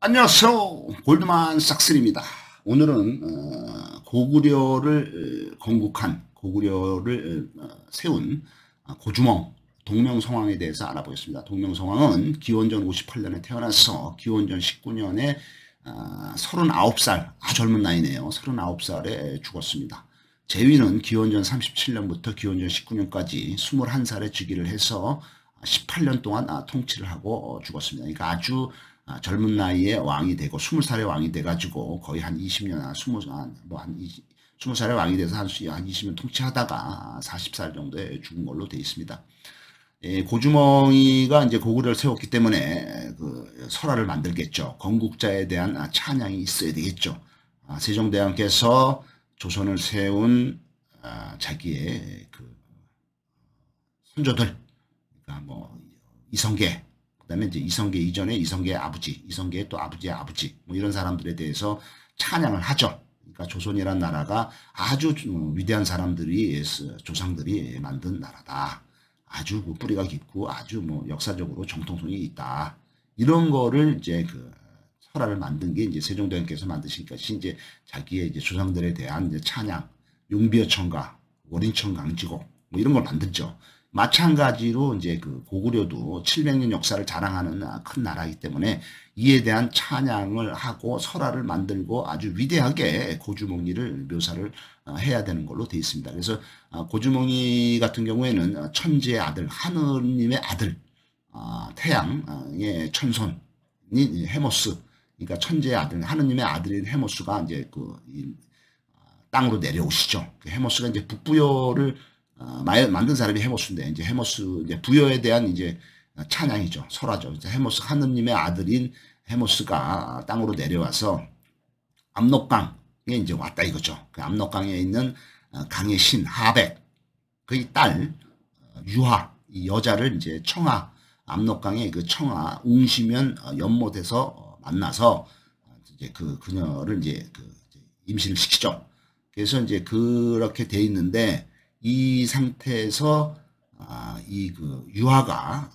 안녕하세요. 골드만삭스입니다. 오늘은 고구려를 건국한 고구려를 세운 고주몽 동명성왕에 대해서 알아보겠습니다. 동명성왕은 기원전 58년에 태어나서 기원전 19년에 39살, 아주 젊은 나이네요. 39살에 죽었습니다. 제위는 기원전 37년부터 기원전 19년까지 21살에 즉위를 해서 18년 동안 통치를 하고 죽었습니다. 그러니까 아주 젊은 나이에 왕이 되고 20살에 왕이 돼가지고 거의 한 20년, 20살에 왕이 돼서 한 20년 통치하다가 40살 정도에 죽은 걸로 되어 있습니다. 고주몽이가 이제 고구려를 세웠기 때문에 그 설화를 만들겠죠. 건국자에 대한 찬양이 있어야 되겠죠. 세종대왕께서 조선을 세운 자기의 그 손조들, 그러니까 뭐 이성계, 그다음에 이제 이성계 이전에 이성계의 아버지, 이성계의 또 아버지의 아버지, 뭐 이런 사람들에 대해서 찬양을 하죠. 그러니까 조선이란 나라가 아주 위대한 사람들이 조상들이 만든 나라다. 아주 그 뿌리가 깊고 아주 뭐 역사적으로 정통성이 있다. 이런 거를 이제 그 설화를 만든 게 이제 세종대왕께서 만드신 것이 이제 자기의 이제 조상들에 대한 이제 찬양, 용비어천가, 월인천강지곡 뭐 이런 걸 만들죠. 마찬가지로 이제 그 고구려도 700년 역사를 자랑하는 큰 나라이기 때문에 이에 대한 찬양을 하고 설화를 만들고 아주 위대하게 고주몽이를 묘사를 해야 되는 걸로 되어 있습니다. 그래서 고주몽이 같은 경우에는 천지의 아들, 하느님의 아들, 태양의 천손이 해모스, 그러니까 천지의 아들, 하느님의 아들인 해모스가 이제 그 땅으로 내려오시죠. 그 해모스가 이제 북부여를 만든 사람이 해모스인데, 이제 해모스, 이제 부여에 대한 이제 찬양이죠. 설화죠. 해모스, 하느님의 아들인 해모스가 땅으로 내려와서 압록강에 이제 왔다 이거죠. 그 압록강에 있는 강의 신, 하백, 그의 딸, 유하, 이 여자를 이제 청하, 압록강의 그 청하, 웅시면 연못에서 만나서 이제 그 그녀를 이제 임신을 시키죠. 그래서 이제 그렇게 돼 있는데, 이 상태에서 이 그 유하가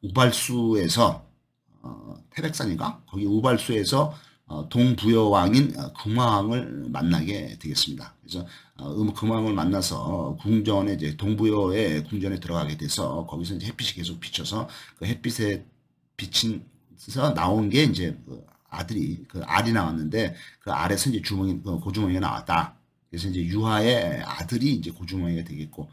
우발수에서 태백산인가 거기 우발수에서 동부여왕인 금화왕을 만나게 되겠습니다. 그래서 금화왕을 만나서 궁전에 이제 동부여의 궁전에 들어가게 돼서 거기서 이제 햇빛이 계속 비쳐서 그 햇빛에 비친서 나온 게 이제 그 아들이 그 알이 나왔는데 그 알에서 이제 고주몽이가 나왔다. 그래서 이제 유하의 아들이 이제 고주몽이가 되겠고,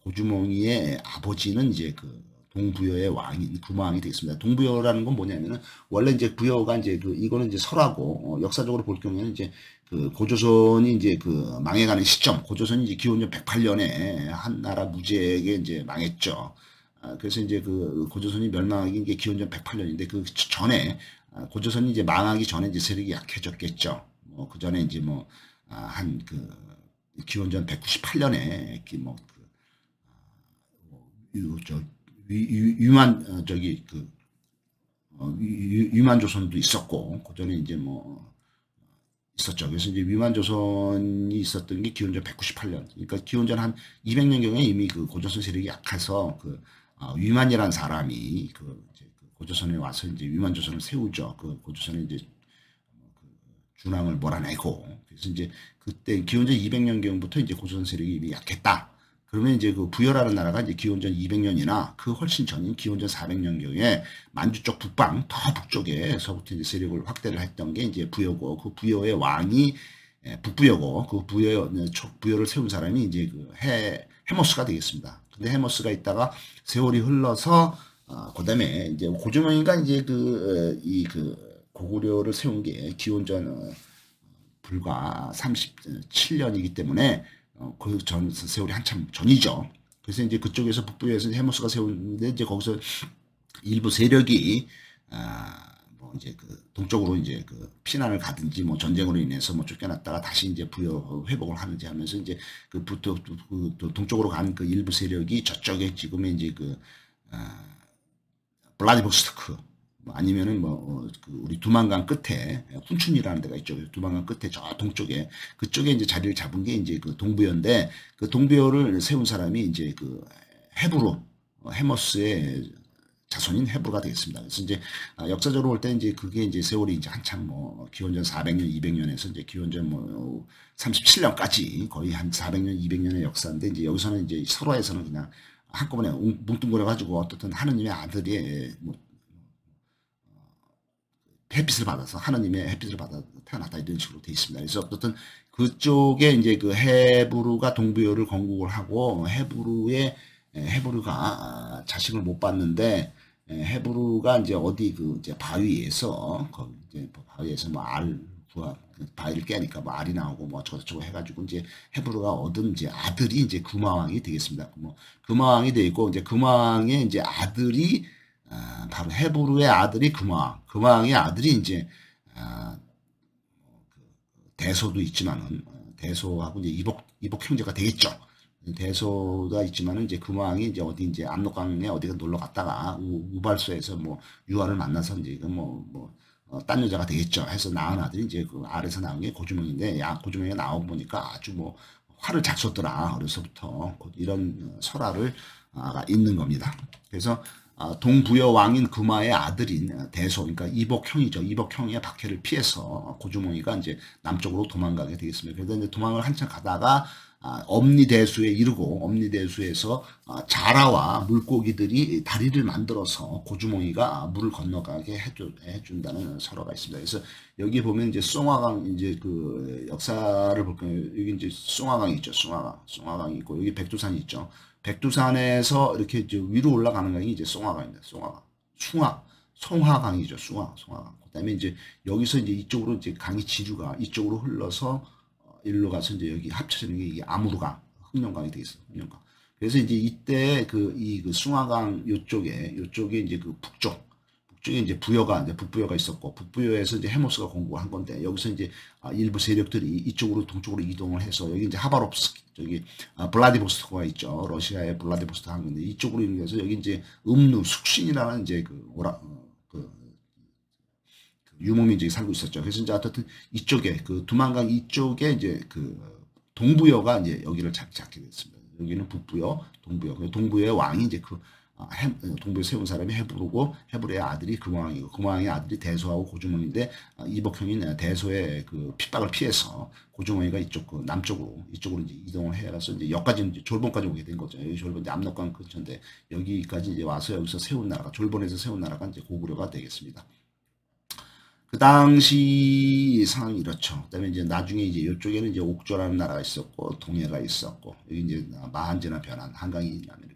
고주몽이의 아버지는 이제 그 동부여의 왕인 금화왕이 되겠습니다. 동부여라는 건 뭐냐면은 원래 이제 부여가 이제 그 이거는 이제 설하고 역사적으로 볼 경우에는 이제 그 고조선이 이제 그 망해가는 시점, 고조선이 이제 기원전 108년에 한나라 무제에게 이제 망했죠. 그래서 이제 그 고조선이 멸망하기 게 기원전 108년인데 그 전에 고조선이 이제 망하기 전에 이제 세력이 약해졌겠죠. 뭐 그 전에 이제 뭐 한 그 기원전 198년에 위만 저기 그 위만 조선도 있었고 그 전에 이제 뭐 있었죠. 그래서 이제 위만 조선이 있었던 게 기원전 198년. 그러니까 기원전 한 200년 경에 이미 그 고조선 세력이 약해서 그 위만이라는 사람이 이제 고조선에 와서 이제 위만 조선을 세우죠. 그 고조선에 이제 준왕을 몰아내고, 그래서 이제 그때 기원전 200년경부터 이제 고조선 세력이 이미 약했다. 그러면 이제 그 부여라는 나라가 이제 기원전 200년이나 그 훨씬 전인 기원전 400년경에 만주 쪽 북방 더 북쪽에서부터 이제 세력을 확대를 했던 게 이제 부여고, 그 부여의 왕이 북부여고, 그 부여를 세운 사람이 이제 그 해모스가 되겠습니다. 근데 해모스가 있다가 세월이 흘러서 그다음에 이제 고주몽이가 이제 고구려를 세운 게 기원전 불과 37년이기 때문에 그 전 세월이 한참 전이죠. 그래서 이제 그쪽에서 북부에서 해모스가 세우는데 이제 거기서 일부 세력이 뭐 이제 그 동쪽으로 이제 그 피난을 가든지 뭐 전쟁으로 인해서 뭐 쫓겨났다가 다시 이제 부여 회복을 하는지 하면서 이제 그 동쪽으로 간 그 일부 세력이 저쪽에 지금의 이제 블라디보스토크 아니면은 우리 두만강 끝에 훈춘이라는 데가 있죠. 두만강 끝에 저 동쪽에 그쪽에 이제 자리를 잡은 게 이제 그 동부여인데, 그 동부여를 세운 사람이 이제 그 헤브로 해머스의 자손인 헤브루가 되겠습니다. 그래서 이제 역사적으로 볼 때 이제 그게 이제 세월이 이제 한참 뭐 기원전 400년, 200년에서 이제 기원전 뭐 37년까지 거의 한 400년, 200년의 역사인데 이제 여기서는 이제 서로에서는 그냥 한꺼번에 뭉뚱그려 가지고 어떻든 하느님의 아들이 뭐 햇빛을 받아서 하느님의 햇빛을 받아 태어났다 이런 식으로 되어 있습니다. 그래서 어떻든 그쪽에 이제 그 헤브루가 동부요를 건국을 하고 헤브루가 자식을 못 받는데 헤브루가 이제 어디 그 이제 바위에서 거기 이제 바위에서 뭐 구하 바위를 깨니까 뭐 알이 나오고 뭐 어쩌고저쩌고 해가지고 이제 헤브루가 얻은 이제 아들이 이제 금화왕이 되겠습니다. 뭐 금화왕이 돼 있고 이제 금화왕의 이제 아들이 바로 헤브루의 아들이 금화왕의 아들이 이제 대소도 있지만은 대소하고 이제 이복 형제가 되겠죠. 대소가 있지만은 이제 금왕이 이제 어디 이제 압록강에 어디가 놀러 갔다가 우발소에서 뭐 유아를 만나서 이제 딴 여자가 되겠죠. 해서 낳은 아들이 이제 그 알에서 나온 게 고주몽인데 고주몽이 나오고 보니까 아주 뭐 화를 잘 쏟더라. 어려서부터 이런 설화를 있는 겁니다. 그래서 동부여 왕인 금화의 아들인 대소, 그러니까 이복형이죠. 이복형의 박해를 피해서 고주몽이가 이제 남쪽으로 도망가게 되겠습니다. 그래서 이제 도망을 한참 가다가 엄니대수에 이르고 엄니대수에서 자라와 물고기들이 다리를 만들어서 고주몽이가 물을 건너가게 해준다는 설화가 있습니다. 그래서 여기 보면 이제 송화강 이제 그 역사를 볼까요? 여기 이제 송화강이 있죠. 송화강이 있고 여기 백두산이 있죠. 백두산에서 이렇게 이제 위로 올라가는 강이 이제 송화강입니다. 송화강이죠. 송화강. 그다음에 이제 여기서 이제 이쪽으로 이제 강이 지류가 이쪽으로 흘러서 일로 가서 이제 여기 합쳐지는 게 이게 아무르강, 흑룡강이 되겠어요. 흑룡강. 그래서 이제 이때 그 숭화강 요쪽에 이제 그 북쪽에 이제 북부여가 있었고 북부여에서 이제 헤모스가 공국을 한 건데 여기서 이제 일부 세력들이 이쪽으로 동쪽으로 이동을 해서 여기 이제 하바롭스크 저기 블라디보스토크가 있죠. 러시아의 블라디보스토크 한 건데 이쪽으로 이동해서 여기 이제 숙신이라는 이제 유목민족이 살고 있었죠. 그래서 이제 어쨌든 이쪽에 그 두만강 이쪽에 이제 그 동부여가 이제 여기를 잡게 됐습니다. 여기는 북부여, 동부여의 왕이 이제 동부에 세운 사람이 헤브루고 헤브루의 아들이 금왕이고 금왕의 아들이 대소하고 고주몽인데 이복형인 대소의 그 핍박을 피해서 고주몽이가 이쪽 그 남쪽으로 이쪽으로 이제 이동을 해서 이제 여기까지 이제 졸본까지 오게 된 거죠. 여기 졸본 이제 압록강 근처인데 여기까지 이제 와서 여기서 세운 나라가 졸본에서 세운 나라가 이제 고구려가 되겠습니다. 그 당시 상황이 이렇죠. 그다음에 이제 나중에 이제 이쪽에는 이제 옥조라는 나라가 있었고 동해가 있었고 여기 이제 마한제나 변한 한강이 나면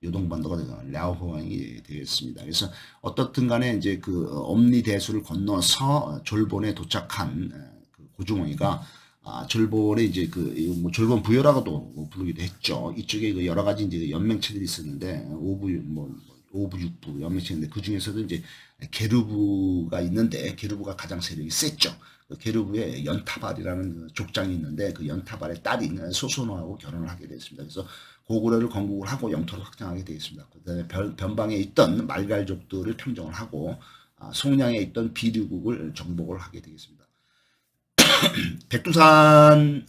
요동반도가 되거나 랴오호강이 되겠습니다. 그래서 어떻든 간에 이제 그 엄니대수를 건너서 졸본에 도착한 그 고주몽이가 졸본에 이제 뭐 졸본 부여라고도 부르기도 했죠. 이쪽에 그 여러 가지 이제 연맹체들이 있었는데 오부 육부 연맹체인데 그 중에서도 이제 게르부가 있는데 게르부가 가장 세력이 셌죠. 그 게르부의 연타발이라는 족장이 있는데 그 연타발의 딸인 소소노하고 결혼을 하게 됐습니다. 그래서 고구려를 건국을 하고 영토를 확장하게 되겠습니다. 그다음에 변방에 있던 말갈족들을 평정을 하고 송량에 있던 비류국을 정복을 하게 되겠습니다. 백두산이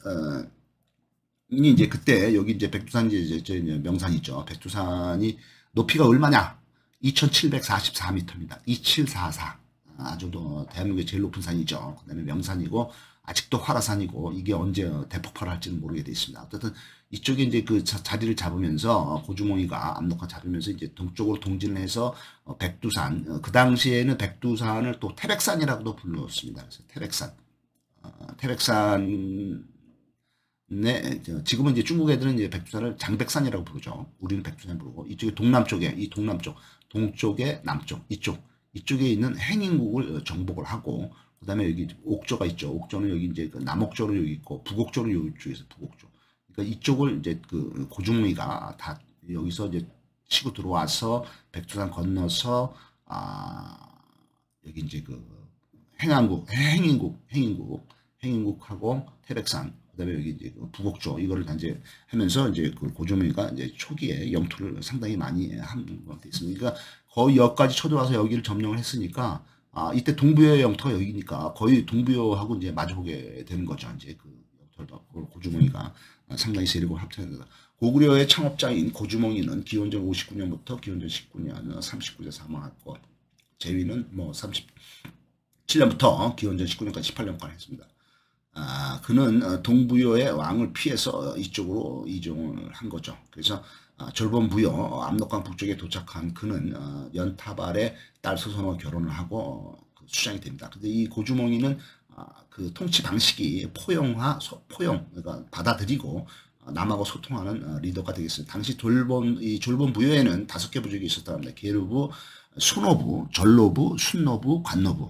이제 그때 여기 이제 백두산이 이제 명산이죠. 백두산이 높이가 얼마냐? 2744m입니다. 2744. 아주 대한민국의 제일 높은 산이죠. 그 다음에 명산이고, 아직도 활화산이고, 이게 언제 대폭발을 할지는 모르게 되어 있습니다. 어쨌든 이쪽에 이제 그 자리를 잡으면서, 고주몽이가 압록강 잡으면서 이제 동쪽으로 동진을 해서 백두산, 그 당시에는 백두산을 또 태백산이라고도 불렀습니다. 그래서 태백산, 네, 지금은 이제 중국 애들은 이제 백두산을 장백산이라고 부르죠. 우리는 백두산 부르고 이쪽에 동남쪽에 동쪽에 남쪽 이쪽에 있는 행인국을 정복을 하고 그다음에 여기 옥조가 있죠. 옥조는 여기 이제 그 남옥조는 여기 있고 북옥조는 여기 쪽에서 북옥조. 그러니까 이쪽을 이제 그 고주몽이가 다 여기서 이제 치고 들어와서 백두산 건너서 여기 이제 그 행인국하고 태백산 그다음에 여기 이제 북옥조 이거를 이제 하면서 이제 그 고주몽이가 이제 초기에 영토를 상당히 많이 한 것도 있습니다. 그러니까 거의 여기까지 쳐들어와서 여기를 점령을 했으니까 이때 동부여의 영토가 여기니까 거의 동부여하고 이제 마주보게 되는 거죠. 이제 그 영토를 고주몽이가 상당히 세력을 합쳐낸다. 고구려의 창업자인 고주몽이는 기원전 59년부터 기원전 19년 39세 사망했고 제위는 뭐 37년부터 기원전 19년까지 18년간 했습니다. 그는 동부여의 왕을 피해서 이쪽으로 이종을 한 거죠. 그래서 졸본부여 압록강 북쪽에 도착한 그는 연타발의 딸 소선과 결혼을 하고 수장이 됩니다. 근데 이 고주몽이는 그 통치 방식이 포용, 그러니까 받아들이고 남하고 소통하는 리더가 되겠습니다. 당시 이 졸본 부여에는 5개 부족이 있었다고 합니다. 계류부, 순노부, 전로부, 순노부, 관노부.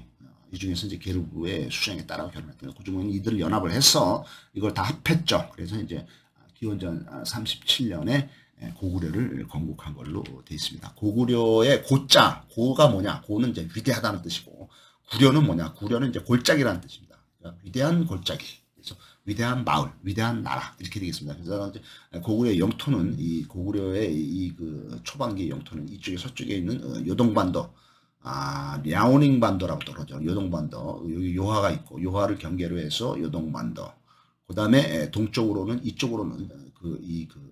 이 중에서 이제 계류부의 수장에 따라 결혼했던 고주몽은 이들을 연합을 해서 이걸 다 합했죠. 그래서 이제 기원전 37년에 고구려를 건국한 걸로 되어 있습니다. 고구려의 고자, 고가 뭐냐? 고는 이제 위대하다는 뜻이고, 구려는 뭐냐? 구려는 이제 골짜기라는 뜻입니다. 그러니까 위대한 골짜기. 그래서 위대한 마을, 위대한 나라 이렇게 되겠습니다. 그래서 이제 고구려의 영토는 이 고구려의 이 그 초반기 영토는 이쪽에 서쪽에 있는 요동반도, 랴오닝 반도라고 그러죠. 요동반도 여기 요하가 있고 요하를 경계로 해서 요동반도. 그 다음에 동쪽으로는 이쪽으로는 그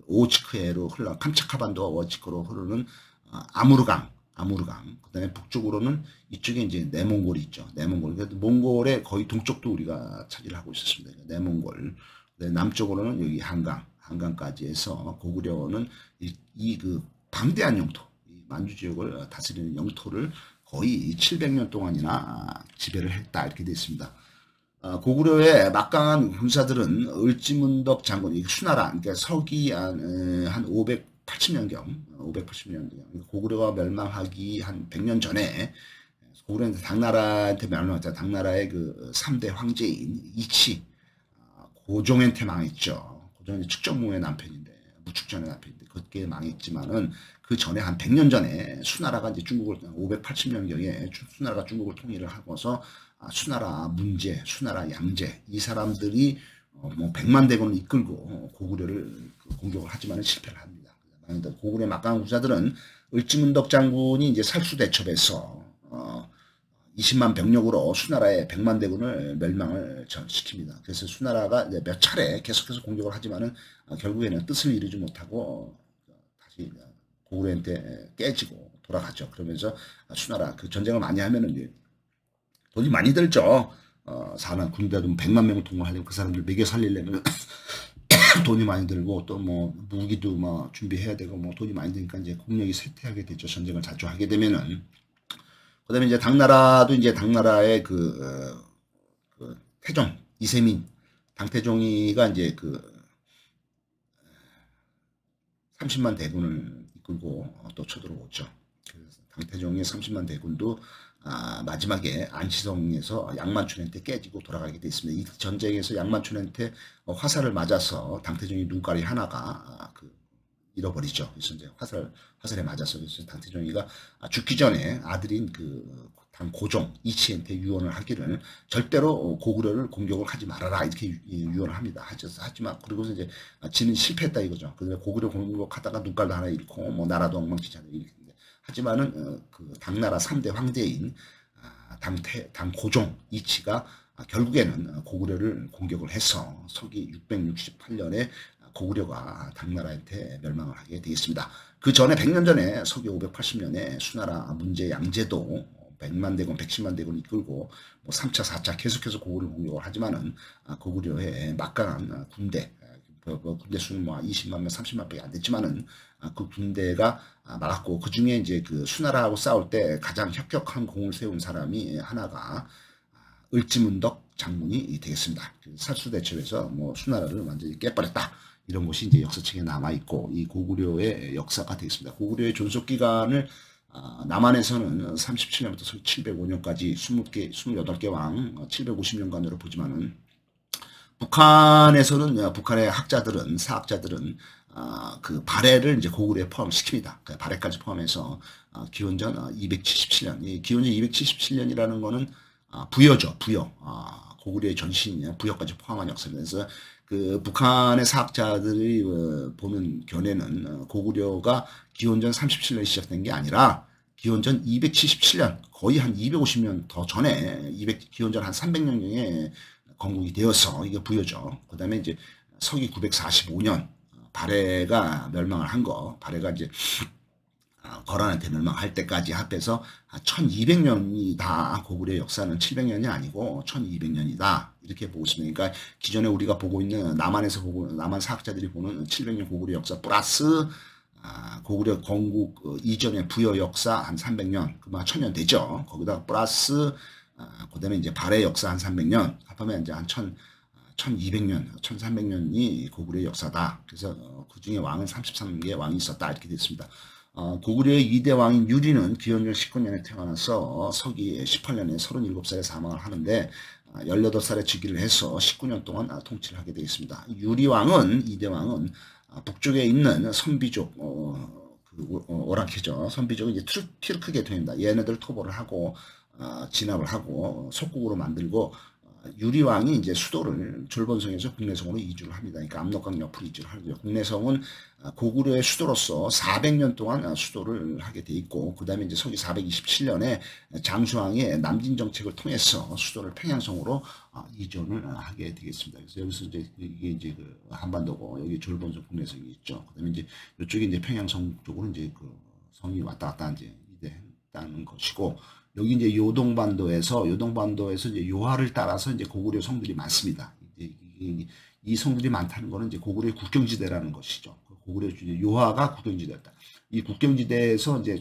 오호츠크해로 흘러 캄차카 반도와 오호츠크로 흐르는 아무르강. 그 다음에 북쪽으로는 이쪽에 이제 내몽골이 있죠. 내몽골. 그래서 몽골의 거의 동쪽도 우리가 차지를 하고 있었습니다. 내몽골. 남쪽으로는 여기 한강까지 해서 고구려는 이 그 방대한 영토, 만주 지역을 다스리는 영토를 거의 700년 동안이나 지배를 했다 이렇게 되어 있습니다. 고구려의 막강한 군사들은 을지문덕 장군, 수나라, 그러니까 서기 한 580년경, 고구려가 멸망하기 한 100년 전에 고구려는 당나라한테 멸망했다. 당나라의 그 3대 황제인 이치, 고종한테 망했죠. 고종이 측정무의 남편인데, 무축전의 남편인데, 그렇게 망했지만은 그 전에 한 100년 전에 수나라가 이제 580년경에 수나라가 중국을 통일을 하고서 수나라 문제, 수나라 양제 이 사람들이 뭐 100만 대군을 이끌고 고구려를 공격을 하지만 실패를 합니다. 고구려의 막강한 군사들은 을지문덕 장군이 이제 살수대첩에서 20만 병력으로 수나라의 100만 대군을 멸망을 시킵니다. 그래서 수나라가 이제 몇 차례 계속해서 공격을 하지만은 결국에는 뜻을 이루지 못하고 다시 고구려한테 깨지고 돌아가죠. 그러면서 수나라 그 전쟁을 많이 하면은 이제 돈이 많이 들죠. 사람 군대도 100만 명을 동원하려면 그 사람들 먹여 살리려면 돈이 많이 들고 또 뭐 무기도 뭐 준비해야 되고 뭐 돈이 많이 드니까 이제 국력이 쇠퇴하게 되죠. 전쟁을 자주 하게 되면은. 그다음에 이제 당나라도 이제 당나라의 그 태종 이세민 당태종이가 이제 그 30만 대군을 이끌고 또 쳐들어오죠. 그래서 당태종의 30만 대군도 마지막에 안시성에서 양만춘한테 깨지고 돌아가게 돼 있습니다. 이 전쟁에서 양만춘한테 화살을 맞아서 당태종이 눈가리 하나가 잃어버리죠. 그래서 이제 화살에 맞아서 그래서 당태종이가 죽기 전에 아들인 당 고종 이치한테 유언을 하기를 절대로 고구려를 공격을 하지 말아라 이렇게 유언을 합니다. 하지만 그리고서 이제 지는 실패했다 이거죠. 그래서 고구려 공격하다가 눈깔도 하나 잃고 뭐 나라도 엉망진창을 일으켰는데 하지만은 그 당나라 3대 황제인 당 고종 이치가 결국에는 고구려를 공격을 해서 서기 668년에 고구려가 당나라한테 멸망을 하게 되겠습니다. 그 전에 100년 전에 서기 580년에 수나라 문제 양제도 100만 대군, 110만 대군 이끌고 뭐 3차, 4차 계속해서 고구려 공격을 하지만은 고구려의 막강한 군대 수는 뭐 20만 명, 30만 명이 안 됐지만은 그 군대가 막았고 그 중에 이제 그 수나라하고 싸울 때 가장 혁혁한 공을 세운 사람이 하나가 을지문덕 장군이 되겠습니다. 살수대첩에서 뭐 수나라를 완전히 깨버렸다. 이런 것이 이제 역사책에 남아있고, 이 고구려의 역사가 되겠습니다. 고구려의 존속기간을, 남한에서는 37년부터 705년까지 28개 왕, 750년간으로 보지만은, 북한의 학자들은, 사학자들은, 그 발해를 이제 고구려에 포함시킵니다. 그 발해까지 포함해서, 기원전 277년. 이 기원전 277년이라는 거는, 부여죠, 부여. 고구려의 전신이냐, 부여까지 포함한 역사입니다. 그래서 그 북한의 사학자들이 보는 견해는 고구려가 기원전 37년에 시작된 게 아니라 기원전 277년, 거의 한 250년 더 전에 기원전 한 300년경에 건국이 되어서 이게 부여죠. 그 다음에 이제 서기 945년 발해가 멸망을 한 거, 발해가 이제 거란한테 멸망할 때까지 합해서 1200년이다. 고구려의 역사는 700년이 아니고 1200년이다. 이렇게 보고 있습니다. 그러니까 기존에 우리가 보고 있는 남한 사학자들이 보는 700년 고구려 역사 플러스 고구려 건국 이전의 부여 역사 한 300년, 그만 1000년 되죠. 거기다가 플러스 그다음에 이제 발해 역사 한 300년, 합하면 이제 한 1200년, 1300년이 고구려의 역사다. 그래서 그 중에 왕은 33개 왕이 있었다. 이렇게 됐습니다. 고구려의 2대 왕인 유리는 기원전 19년에 태어나서 서기 18년에 37살에 사망을 하는데 18살에 즉위를 해서 19년 동안 통치를 하게 되겠습니다. 유리왕은 2대 왕은 북쪽에 있는 선비족 오랑캐죠. 선비족은 이제 튀르크 계통입니다. 얘네들 토벌을 하고 진압을 하고 속국으로 만들고 유리왕이 이제 수도를 졸본성에서 국내성으로 이주를 합니다. 그러니까 압록강 옆으로 이주를 하죠. 국내성은 고구려의 수도로서 400년 동안 수도를 하게 돼 있고, 그 다음에 이제 서기 427년에 장수왕의 남진 정책을 통해서 수도를 평양성으로 이전을 하게 되겠습니다. 그래서 여기서 이제 이게 이제 그 한반도고, 여기 졸본성 국내성이 있죠. 그 다음에 이제 이쪽에 이제 평양성 쪽으로 이제 그 성이 왔다 갔다 이제 이대했다는 것이고, 여기 이제 요동반도에서 이제 요하를 따라서 이제 고구려 성들이 많습니다. 이제 이 성들이 많다는 거는 이제 고구려의 국경지대라는 것이죠. 고구려 요하가 국경지대였다. 이 국경지대에서 이제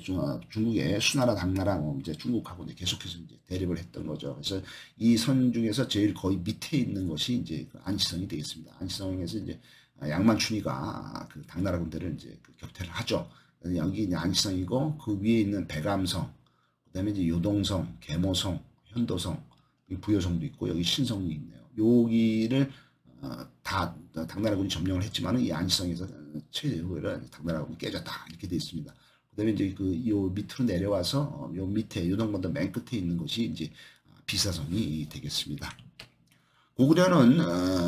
중국의 수나라, 당나라, 이제 중국하고 이제 계속해서 이제 대립을 했던 거죠. 그래서 이 선 중에서 제일 거의 밑에 있는 것이 이제 그 안시성이 되겠습니다. 안시성에서 이제 양만춘이가 그 당나라 군대를 이제 그 격퇴를 하죠. 여기 이제 안시성이고, 그 위에 있는 백암성, 그다음에 이제 요동성, 계모성, 현도성, 부여성도 있고, 여기 신성이 있네요. 여기를 다 당나라군이 점령을 했지만은 이 안시성에서 최후에는 당나라군이 깨졌다, 이렇게 되어 있습니다. 그다음에 이제 요 밑으로 내려와서 요 밑에 요동반도 맨 끝에 있는 것이 이제 비사성이 되겠습니다. 고구려는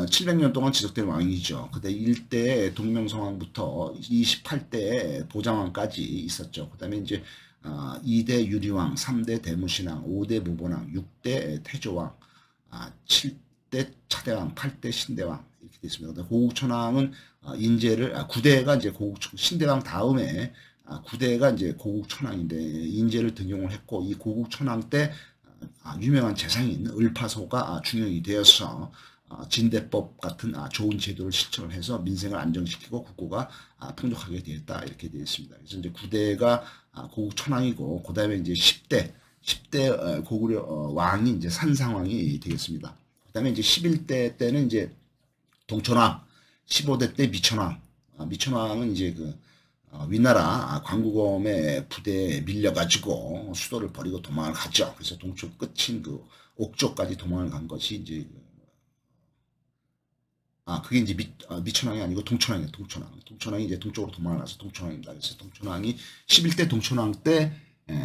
700년 동안 지속된 왕이죠. 그때 1대 동명성왕부터 28대 보장왕까지 있었죠. 그다음에 이제 2대 유리왕, 3대 대무신왕, 5대 무본왕, 6대 태조왕, 7대 차대왕, 8대 신대왕, 이렇게 되어 있습니다. 고국천왕은 인재를 9대가 이제 신대왕 다음에 9대가 이제 고국천왕인데 인재를 등용을 했고, 이 고국천왕 때 유명한 재상인 을파소가 중용이 되어서 진대법 같은 좋은 제도를 실천을 해서 민생을 안정시키고 국고가 풍족하게 되었다, 이렇게 되어 있습니다. 그래서 이제 9대가 고국 천왕이고, 그 다음에 이제 10대 고구려 왕이 이제 산상왕이 되겠습니다. 그 다음에 이제 11대 때는 이제 동천왕, 15대 때 미천왕. 미천왕은 이제 그 위나라 광구검의 부대에 밀려가지고 수도를 버리고 도망을 가죠. 그래서 동쪽 끝인 그 옥조까지 도망을 간 것이 이제 그게 이제 미천왕이 아니고 동천왕이에요. 동천왕이 이제 동쪽으로 도망을 가서 동천왕입니다. 그래서 동천왕이 11대 동천왕 때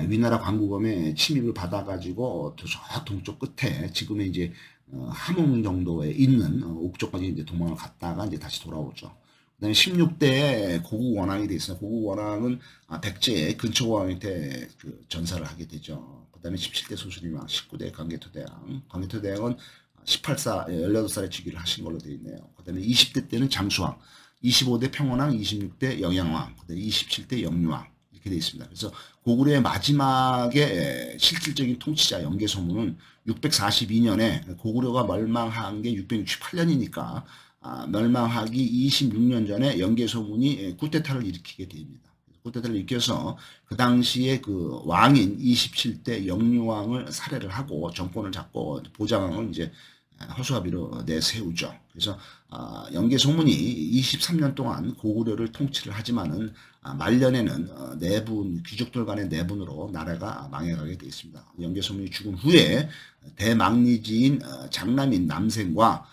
위나라 광구검의 침입을 받아가지고 저 동쪽 끝에 지금의 이제 함흥 정도에 있는 옥조까지 이제 도망을 갔다가 이제 다시 돌아오죠. 그다음에 16대 고국 원왕이 돼 있어요. 고국 원왕은 백제의 근초왕한테 그 전사를 하게 되죠. 그다음에 17대 소수림왕, 19대 광개토대왕. 광개토대왕은 18살에 즉위를 하신 걸로 되어 있네요. 그다음에 20대 때는 장수왕, 25대 평원왕, 26대 영양왕, 그다음에 27대 영유왕, 이렇게 되어 있습니다. 그래서 고구려의 마지막에 실질적인 통치자 연개소문은 642년에 고구려가 멸망한 게 668년이니까 멸망하기 26년 전에 연개소문이 쿠데타를 일으키게 됩니다. 쿠데타를 일으켜서 그 당시에 그 왕인 27대 영유왕을 살해를 하고 정권을 잡고 보장왕을 이제 허수아비로 내세우죠. 그래서 연개소문이 23년 동안 고구려를 통치를 하지만은 말년에는 내분, 귀족들 간의 내분으로 나라가 망해가게 되어 있습니다. 연개소문이 죽은 후에 대망리지인 장남인 남생과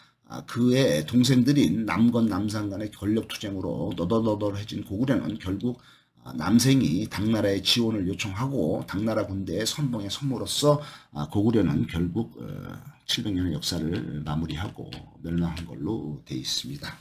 그의 동생들인 남건, 남상 간의 권력투쟁으로 너덜너덜해진 고구려는 결국 남생이 당나라의 지원을 요청하고 당나라 군대의 선봉에 선모로써 고구려는 결국 700년의 역사를 마무리하고 멸망한 걸로 되어 있습니다.